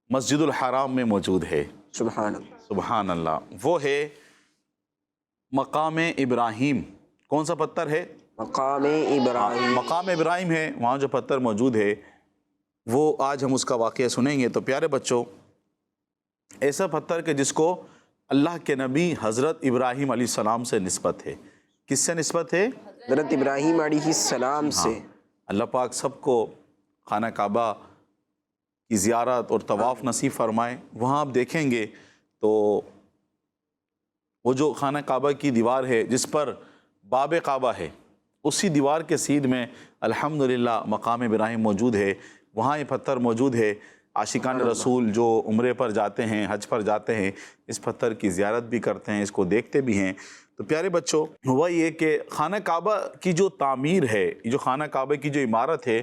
مسجد الحرام میں موجود ہے۔ سبحان اللہ۔ سبحان اللہ، وہ ہے مقام ابراہیم۔ کون سا پتھر ہے؟ مقام ابراہیم۔ مقام ابراہیم ہے، وہاں جو پتھر موجود ہے وہ آج ہم اس کا واقعہ سنیں گے۔ تو پیارے بچوں، ایسا پتھر کہ جس کو اللہ کے نبی حضرت ابراہیم علیہ السلام سے نسبت ہے۔ کس سے نسبت ہے؟ حضرت ابراہیم علیہ السلام سے۔ اللہ پاک سب کو خانہ کعبہ کی زیارت اور طواف نصیب فرمائے۔ وہاں آپ دیکھیں گے تو وہ جو خانہ کعبہ کی دیوار ہے جس پر باب کعبہ ہے، اسی دیوار کے سیدھ میں الحمدللہ مقام ابراہیم موجود ہے۔ وہاں یہ پتھر موجود ہے۔ عاشقان رسول جو عمرے پر جاتے ہیں، حج پر جاتے ہیں، اس پتھر کی زیارت بھی کرتے ہیں، اس کو دیکھتے بھی ہیں۔ تو پیارے بچوں، ہوا یہ کہ خانہ کعبہ کی جو تعمیر ہے، جو خانہ کعبہ کی جو عمارت ہے،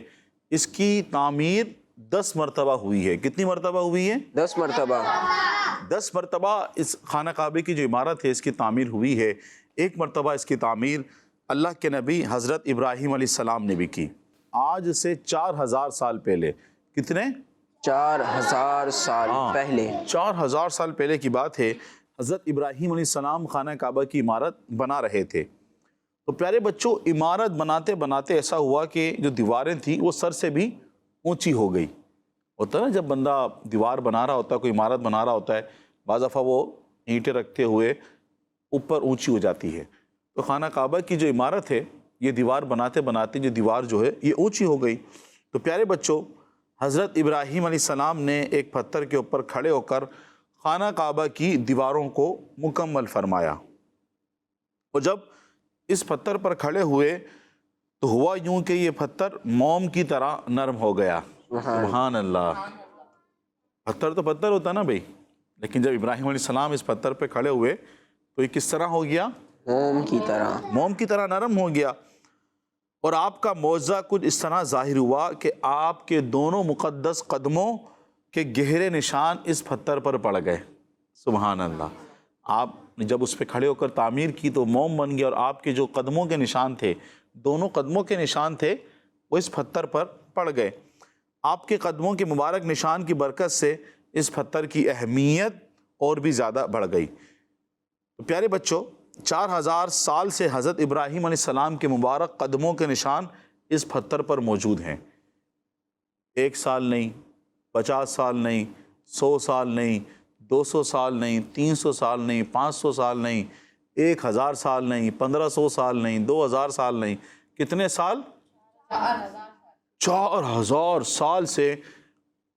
اس کی تعمیر 10 مرتبہ ہوئی ہے۔ کتنی مرتبہ ہوئی ہے؟ 10 مرتبہ۔ 10 مرتبہ اس خانہ کعبہ کی جو عمارت ہے اس کی تعمیر ہوئی ہے۔ ایک مرتبہ اس کی تعمیر اللہ کے نبی حضرت ابراہیم علیہ السلام نے بھی کی، آج سے 4000 سال پہلے۔ کتنے؟ 4000 سال پہلے۔ 4000 سال پہلے کی بات ہے، حضرت ابراہیم علیہ السلام خانہ کعبہ کی عمارت بنا رہے تھے۔ تو پیارے بچوں، عمارت بناتے بناتے ایسا ہوا کہ جو دیواریں تھیں وہ سر سے بھی اونچی ہو گئی۔ ہوتا ہے نا، جب بندہ دیوار بنا رہا ہوتا ہے، کوئی عمارت بنا رہا ہوتا ہے، بعض دفعہ وہ اینٹیں رکھتے ہوئے اوپر اونچی ہو جاتی ہے۔ تو خانہ کعبہ کی جو عمارت ہے، یہ دیوار بناتے بناتے جو دیوار جو ہے یہ اونچی ہو گئی۔ تو پیارے بچوں، حضرت ابراہیم علیہ السلام نے ایک پتھر کے اوپر کھڑے ہو کر خانہ کعبہ کی دیواروں کو مکمل فرمایا، اور جب اس پتھر پر کھڑے ہوئے تو ہوا یوں کہ یہ پتھر موم کی طرح نرم ہو گیا۔ سبحان اللہ، پتھر تو پتھر ہوتا نا بھائی، لیکن جب ابراہیم علیہ السلام اس پتھر پہ کھڑے ہوئے تو یہ کس طرح ہو گیا؟ موم کی طرح۔ موم کی طرح نرم ہو گیا۔ اور آپ کا معجزہ کچھ اس طرح ظاہر ہوا کہ آپ کے دونوں مقدس قدموں کے گہرے نشان اس پتھر پر پڑ گئے۔ سبحان اللہ، آپ نے جب اس پہ کھڑے ہو کر تعمیر کی تو موم بن گیا، اور آپ کے جو قدموں کے نشان تھے، دونوں قدموں کے نشان تھے، وہ اس پتھر پر پڑ گئے۔ آپ کے قدموں کے مبارک نشان کی برکت سے اس پتھر کی اہمیت اور بھی زیادہ بڑھ گئی۔ تو پیارے بچوں، 4000 سال سے حضرت ابراہیم علیہ السلام کے مبارک قدموں کے نشان اس پتھر پر موجود ہیں۔ 1 سال نہیں، 50 سال نہیں، 100 سال نہیں، 200 سال نہیں، 300 سال نہیں، 500 سال نہیں، 1000 سال نہیں، 1500 سال نہیں، 2000 سال نہیں، کتنے سال؟ 4000 سال سے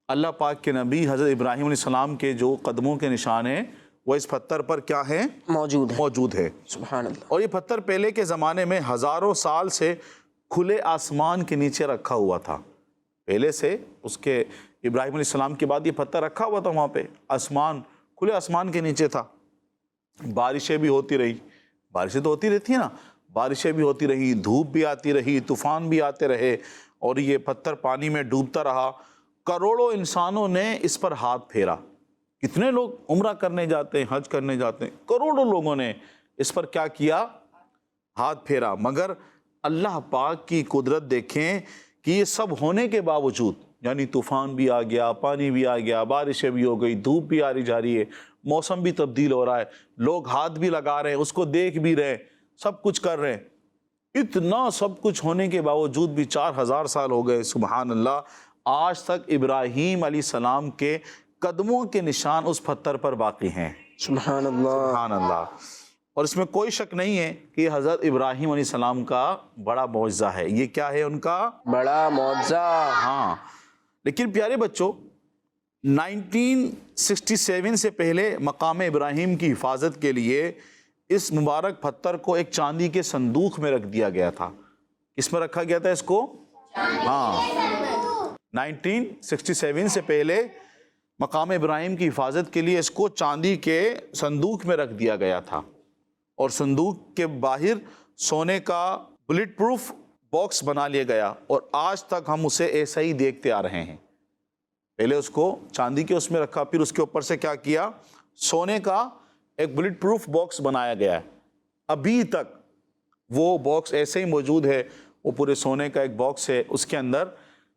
اللہ پاک کے نبی حضرت ابراہیم علیہ السلام کے جو قدموں کے نشان ہیں وہ اس پتھر پر کیا ہیں؟ موجود ہے۔ سبحان اللہ۔ اور یہ پتھر پہلے کے زمانے میں ہزاروں سال سے کھلے آسمان کے نیچے رکھا ہوا تھا۔ پہلے سے اس کے ابراہیم علیہ السلام کے بعد یہ پتھر رکھا ہوا تھا وہاں پہ، آسمان، کھلے آسمان کے نیچے تھا۔ بارشیں بھی ہوتی رہی، بارشیں تو ہوتی رہتی ہیں نا، بارشیں بھی ہوتی رہی، دھوپ بھی آتی رہی، طوفان بھی آتے رہے، اور یہ پتھر پانی میں ڈوبتا رہا. کروڑوں انسانوں نے اس پر ہاتھ پھیرا. کتنے لوگ عمرہ کرنے جاتے ہیں, حج کرنے جاتے ہیں, کروڑوں لوگوں نے اس پر کیا کیا, ہاتھ پھیرا. مگر اللہ پاک کی قدرت دیکھیں کہ یہ سب ہونے کے باوجود, یعنی طوفان بھی آ گیا, پانی بھی آ گیا, بارشیں بھی ہو گئی, دھوپ بھی آ رہی جا رہی ہے, موسم بھی تبدیل ہو رہا ہے, لوگ ہاتھ بھی لگا رہے ہیں, اس کو دیکھ بھی رہے ہیں, سب کچھ کر رہے ہیں. اتنا سب کچھ ہونے کے باوجود بھی 4000 سال ہو گئے, سبحان اللہ, آج تک ابراہیم علیہ السلام کے قدموں کے نشان اس پتھر پر باقی ہیں. سبحان اللہ. سبحان اللہ. اور اس میں کوئی شک نہیں ہے کہ یہ حضرت ابراہیم علیہ السلام کا بڑا معجزہ ہے. یہ کیا ہے, ان کا بڑا معجزہ. ہاں. لیکن پیارے بچوں, 1967 سے پہلے مقام ابراہیم کی حفاظت کے لیے اس مبارک پتھر کو ایک چاندی کے صندوق میں رکھ دیا گیا تھا. کس میں رکھا گیا تھا اس کو؟ ہاں, 1967 سے پہلے مقام ابراہیم کی حفاظت کے لیے اس کو چاندی کے صندوق میں رکھ دیا گیا تھا, اور صندوق کے باہر سونے کا بلٹ پروف باکس بنا لیا گیا, اور آج تک ہم اسے ایسا ہی دیکھتے آ رہے ہیں. پہلے اس کو چاندی کے اس میں رکھا, پھر اس کے اوپر سے کیا کیا, سونے کا ایک بلٹ پروف باکس بنایا گیا ہے. ابھی تک وہ باکس ایسے ہی موجود ہے, وہ پورے سونے کا ایک باکس ہے. اس کے اندر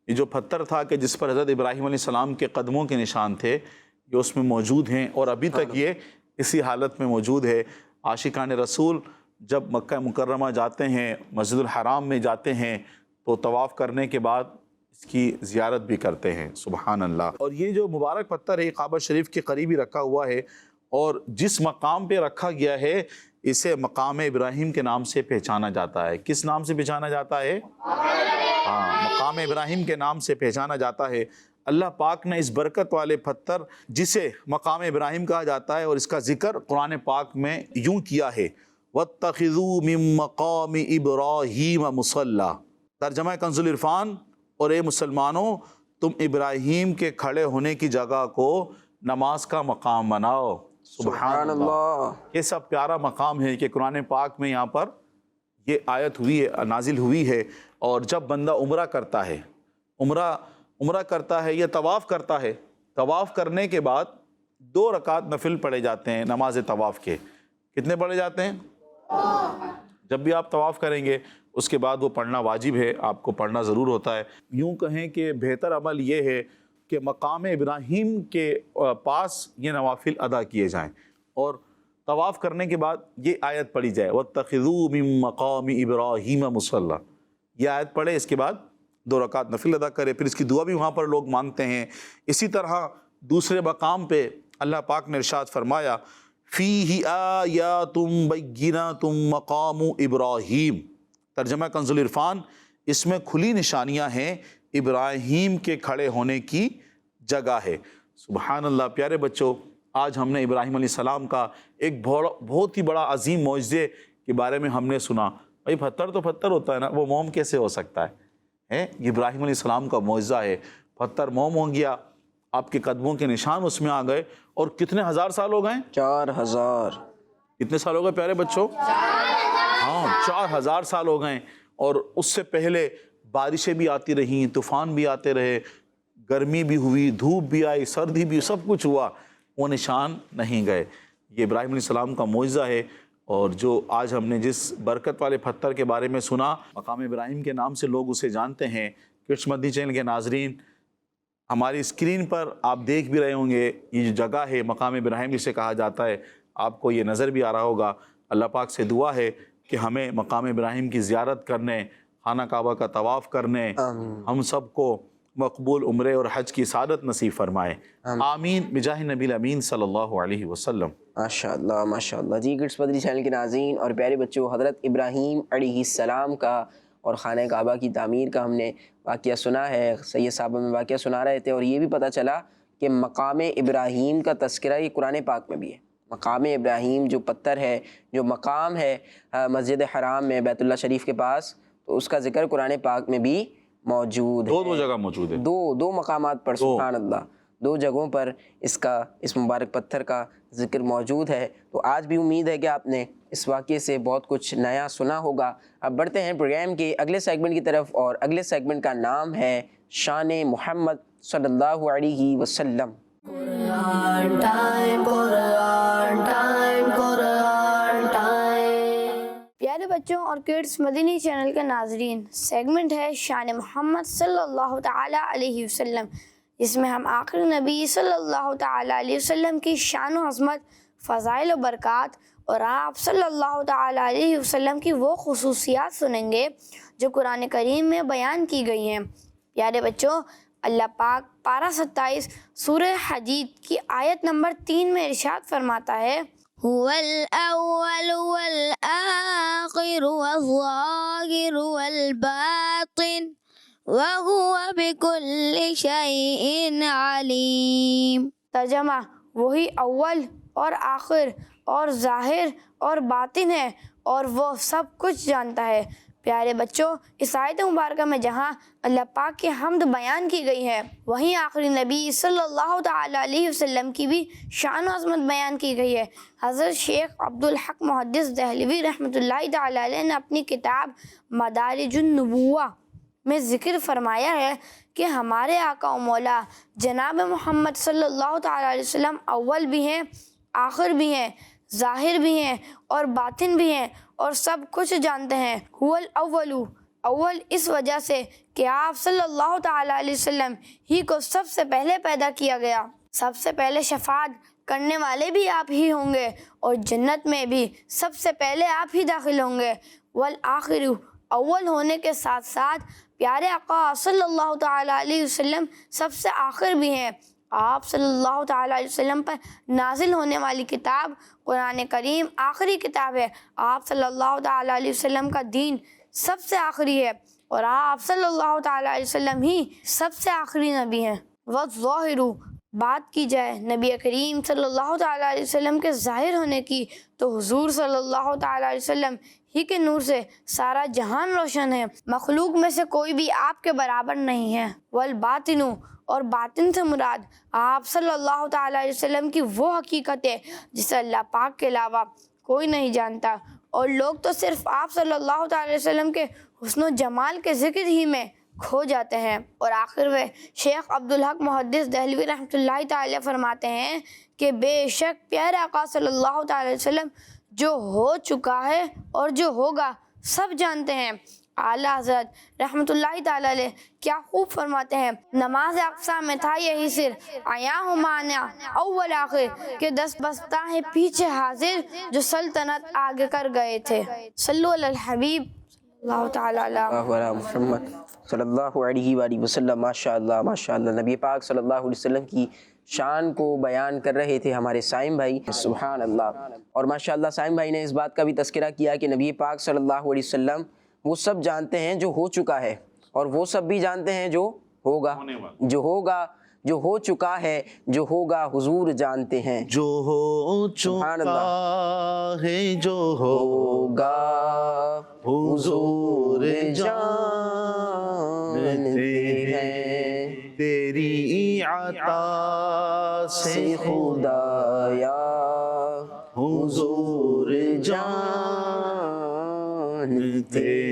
یہ جو پتھر تھا کہ جس پر حضرت ابراہیم علیہ السلام کے قدموں کے نشان تھے, یہ اس میں موجود ہیں, اور ابھی تک یہ اسی حالت میں موجود ہے. عاشقان رسول جب مکہ مکرمہ جاتے ہیں, مسجد الحرام میں جاتے ہیں, تو طواف کرنے کے بعد اس کی زیارت بھی کرتے ہیں. سبحان اللہ. اور یہ جو مبارک پتھر ہے کعبہ شریف کے قریب ہی رکھا ہوا ہے, اور جس مقام پہ رکھا گیا ہے اسے مقام ابراہیم کے نام سے پہچانا جاتا ہے. کس نام سے پہچانا جاتا ہے؟ ہاں, مقام ابراہیم کے نام سے پہچانا جاتا ہے. اللہ پاک نے اس برکت والے پتھر جسے مقام ابراہیم کہا جاتا ہے, اور اس کا ذکر قرآن پاک میں یوں کیا ہے, وَاتَّخِذُوا مِن مَّقَامِ إِبْرَاهِيمَ مُصَلَّى. ترجمہ کنز العرفان, اور اے مسلمانوں تم ابراہیم کے کھڑے ہونے کی جگہ کو نماز کا مقام بناؤ. سبحان اللہ. کیسا پیارا مقام ہے کہ قرآن پاک میں یہاں پر یہ آیت ہوئی ہے, نازل ہوئی ہے. اور جب بندہ عمرہ کرتا ہے, عمرہ کرتا ہے یا طواف کرتا ہے, طواف کرنے کے بعد 2 رکعت نفل پڑھے جاتے ہیں نماز طواف کے. کتنے پڑھے جاتے ہیں؟ جب بھی آپ طواف کریں گے اس کے بعد وہ پڑھنا واجب ہے, آپ کو پڑھنا ضرور ہوتا ہے. یوں کہیں کہ بہتر عمل یہ ہے کہ مقام ابراہیم کے پاس یہ نوافل ادا کیے جائیں, اور طواف کرنے کے بعد یہ آیت پڑھی جائے, وَاتَّخِذُوا مِن مَّقَامِ إِبْرَاهِيمَ مُصَلَّى. یہ آیت پڑھے, اس کے بعد 2 رکعت نفل ادا کرے, پھر اس کی دعا بھی وہاں پر لوگ مانگتے ہیں. اسی طرح دوسرے مقام پہ اللہ پاک نے ارشاد فرمایا, فِيهِ آيَاتٌ بَيِّنَاتٌ مَّقَامُ إِبْرَاهِيمَ. ترجمہ کنز العرفان, اس میں کھلی نشانیاں ہیں ابراہیم کے کھڑے ہونے کی جگہ ہے. سبحان اللہ. پیارے بچوں, آج ہم نے ابراہیم علیہ السلام کا ایک بہت ہی بڑا عظیم معجزے کے بارے میں ہم نے سنا. بھائی پتھر تو پتھر ہوتا ہے نا, وہ موم کیسے ہو سکتا ہے؟ یہ ابراہیم علیہ السلام کا معجزہ ہے. پتھر موم ہو گیا, آپ کے قدموں کے نشان اس میں آ گئے, اور کتنے ہزار سال ہو گئے؟ 4000. کتنے سال ہو گئے پیارے بچوں؟ ہاں, 4000 سال ہو گئے. اور اس سے پہلے بارشیں بھی آتی رہیں, طوفان بھی آتے رہے, گرمی بھی ہوئی, دھوپ بھی آئی, سردی بھی, سب کچھ ہوا, وہ نشان نہیں گئے. یہ ابراہیم علیہ السلام کا معجزہ ہے. اور جو آج ہم نے جس برکت والے پتھر کے بارے میں سنا, مقام ابراہیم کے نام سے لوگ اسے جانتے ہیں. کڈس مدنی چینل کے ناظرین, ہماری اسکرین پر آپ دیکھ بھی رہے ہوں گے یہ جو جگہ ہے مقام ابراہیم جسے کہا جاتا ہے, آپ کو یہ نظر بھی آ رہا ہوگا. اللہ پاک سے دعا ہے کہ ہمیں مقام ابراہیم کی زیارت کرنے, خانہ کعبہ کا طواف کرنے, ہم سب کو مقبول عمرے اور حج کی سعادت نصیب فرمائے. آمین بجاہ نبی الامین صلی اللہ علیہ وسلم. ماشاءاللہ ماشاءاللہ. جی کڈس مدنی چینل کے ناظرین اور پیارے بچوں, حضرت ابراہیم علیہ السلام کا اور خانہ کعبہ کی تعمیر کا ہم نے واقعہ سنا ہے. سید صاحب میں واقعہ سنا رہے تھے, اور یہ بھی پتہ چلا کہ مقام ابراہیم کا تذکرہ یہ قرآن پاک میں بھی ہے. مقام ابراہیم جو پتھر ہے, جو مقام ہے مسجد حرام میں بیت اللہ شریف کے پاس, تو اس کا ذکر قرآن پاک میں بھی موجود ہے. دو جگہ موجود ہے, دو مقامات پر. سبحان اللہ. 2 جگہوں پر اس مبارک پتھر کا ذکر موجود ہے۔ تو آج بھی امید ہے کہ آپ نے اس واقعے سے بہت کچھ نیا سنا ہوگا۔ اب بڑھتے ہیں پروگرام کے اگلے سیگمنٹ کی طرف، اور اگلے سیگمنٹ کا نام ہے شان محمد صلی اللہ علیہ وسلم۔ Quran time, Quran time, Quran time. پیارے بچوں اور کڈس مدنی چینل کے ناظرین، سیگمنٹ ہے شان محمد صلی اللہ تعالیٰ علیہ وسلم، جس میں ہم آخری نبی صلی اللہ تعالیٰ علیہ وسلم کی شان و عظمت، فضائل و برکات اور آپ صلی اللہ تعالیٰ علیہ وسلم کی وہ خصوصیات سنیں گے جو قرآن کریم میں بیان کی گئی ہیں۔ پیارے بچوں، اللہ پاک پارہ 27 سورہ حدید کی آیت نمبر 3 میں ارشاد فرماتا ہے، هو الأول والآخر والظاهر والباطن وهو بكل شيء عليم۔ ترجمہ، وہی اول اور آخر اور ظاہر اور باطن ہے اور وہ سب کچھ جانتا ہے۔ پیارے بچوں، اس آیت مبارکہ میں جہاں اللہ پاک کی حمد بیان کی گئی ہے، وہیں آخری نبی صلی اللہ تعالیٰ علیہ وسلم کی بھی شان و عظمت بیان کی گئی ہے۔ حضرت شیخ عبدالحق محدث دہلوی رحمۃ اللہ تعالیٰ علیہ نے اپنی کتاب مدارج النبوہ میں ذکر فرمایا ہے کہ ہمارے آقا و مولا جناب محمد صلی اللہ تعالیٰ علیہ وسلم اول بھی ہیں، آخر بھی ہیں، ظاہر بھی ہیں اور باطن بھی ہیں اور سب کچھ جانتے ہیں۔ هو الاول، اول اس وجہ سے کہ آپ صلی اللہ تعالیٰ علیہ وسلم ہی کو سب سے پہلے پیدا کیا گیا، سب سے پہلے شفاعت کرنے والے بھی آپ ہی ہوں گے اور جنت میں بھی سب سے پہلے آپ ہی داخل ہوں گے۔ والآخر، اول ہونے کے ساتھ ساتھ پیارے آقا صلی اللہ تعالیٰ علیہ وسلم سب سے آخر بھی ہیں۔ آپ صلی اللہ تعالیٰ علیہ وسلم پر نازل ہونے والی کتاب قرآن کریم آخری کتاب ہے۔ آپ صلی اللہ تعالیٰ علیہ وسلم کا دین سب سے آخری ہے اور آپ صلی اللہ تعالیٰ علیہ وسلم ہی سب سے آخری نبی ہیں۔ والظاہر، بات کی جائے نبی کریم صلی اللہ تعالیٰ علیہ وسلم کے ظاہر ہونے کی تو حضور صلی اللہ تعالیٰ علیہ وسلم ہی کے نور سے سارا جہان روشن ہے، مخلوق میں سے کوئی بھی آپ کے برابر نہیں ہے۔ والباطن، اور باطن سے مراد آپ صلی اللہ تعالیٰ علیہ وسلم کی وہ حقیقت ہے جسے اللہ پاک کے علاوہ کوئی نہیں جانتا، اور لوگ تو صرف آپ صلی اللہ تعالیٰ علیہ وسلم کے حسن و جمال کے ذکر ہی میں کھو جاتے ہیں۔ اور آخر میں شیخ عبدالحق محدث دہلوی رحمۃ اللہ تعالیٰ فرماتے ہیں کہ بے شک پیارے آقا صلی اللہ تعالیٰ علیہ وسلم جو ہو چکا ہے اور جو ہوگا سب جانتے ہیں۔ اعلیٰ حضرت رحمۃ اللہ تعالیٰ علیہ کیا خوب فرماتے ہیں، نماز اقصا میں تھا یہی سر، آیا ہوں مانا اول آخر کہ دست بستہ ہے پیچھے حاضر، جو سلطنت آگے کر گئے تھے۔ صلو علی الحبیب اللہ تعالیٰ علیہ محمد صلی اللہ علیہ وآلہ وسلم۔ ماشاءاللہ ماشاءاللہ، نبی پاک صلی اللہ علیہ وسلم کی شان کو بیان کر رہے تھے ہمارے سائم بھائی، سبحان اللہ۔ اور ماشاءاللہ سائم بھائی نے اس بات کا بھی تذکرہ کیا کہ نبی پاک صلی اللہ علیہ وسلم وہ سب جانتے ہیں جو ہو چکا ہے، اور وہ سب بھی جانتے ہیں جو ہوگا، جو ہوگا، جو ہو چکا ہے، جو ہوگا حضور جانتے ہیں، جو ہو چکا ہے جو ہوگا حضور جانتے ہیں، تیری عطا سے خدایا حضور جانتے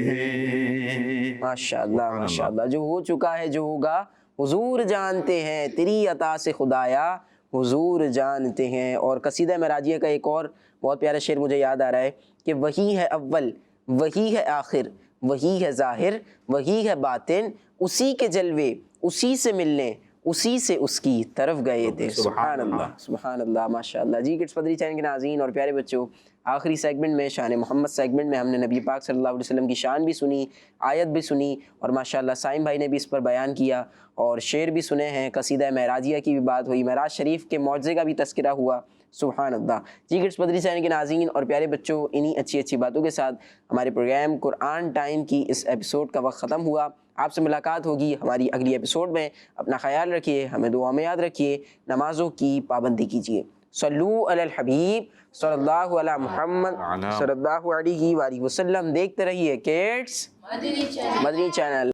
ہیں۔ ماشاءاللہ ماشاءاللہ، جو ہو چکا ہے جو ہوگا حضور جانتے ہیں، تیری عطا سے خدایا حضور جانتے ہیں۔ اور قصیدہ معراجیہ کا ایک اور بہت پیارا شعر مجھے یاد آ رہا ہے کہ وہی ہے اول، وہی ہے آخر، وہی ہے ظاہر، وہی ہے باطن، اسی کے جلوے اسی سے ملنے اسی سے اس کی طرف گئے تھے۔ سبحان اللہ سبحان اللہ ماشاءاللہ۔ جی کڈس مدنی چینل کے ناظرین اور پیارے بچوں، آخری سیگمنٹ میں شان محمد سیگمنٹ میں ہم نے نبی پاک صلی اللہ علیہ وسلم کی شان بھی سنی، آیت بھی سنی، اور ماشاءاللہ سائم بھائی نے بھی اس پر بیان کیا اور شعر بھی سنے ہیں، قصیدہ معراجیہ کی بھی بات ہوئی، معراج شریف کے معجزے کا بھی تذکرہ ہوا، سبحان اللہ۔ جی کڈس مدنی چینل کے ناظرین اور پیارے بچوں، انہی اچھی باتوں کے ساتھ ہمارے پروگرام قرآن ٹائم کی اس ایپیسوڈ کا وقت ختم ہوا۔ آپ سے ملاقات ہوگی ہماری اگلی ایپیسوڈ میں۔ اپنا خیال رکھیے، ہمیں دعا میں یاد رکھیے، نمازوں کی پابندی کیجیے۔ صلو علی الحبیب صلی اللہ علی محمد صلی اللہ علیہ وآلہ وسلم۔ دیکھتے رہیے کڈس مدنی چینل۔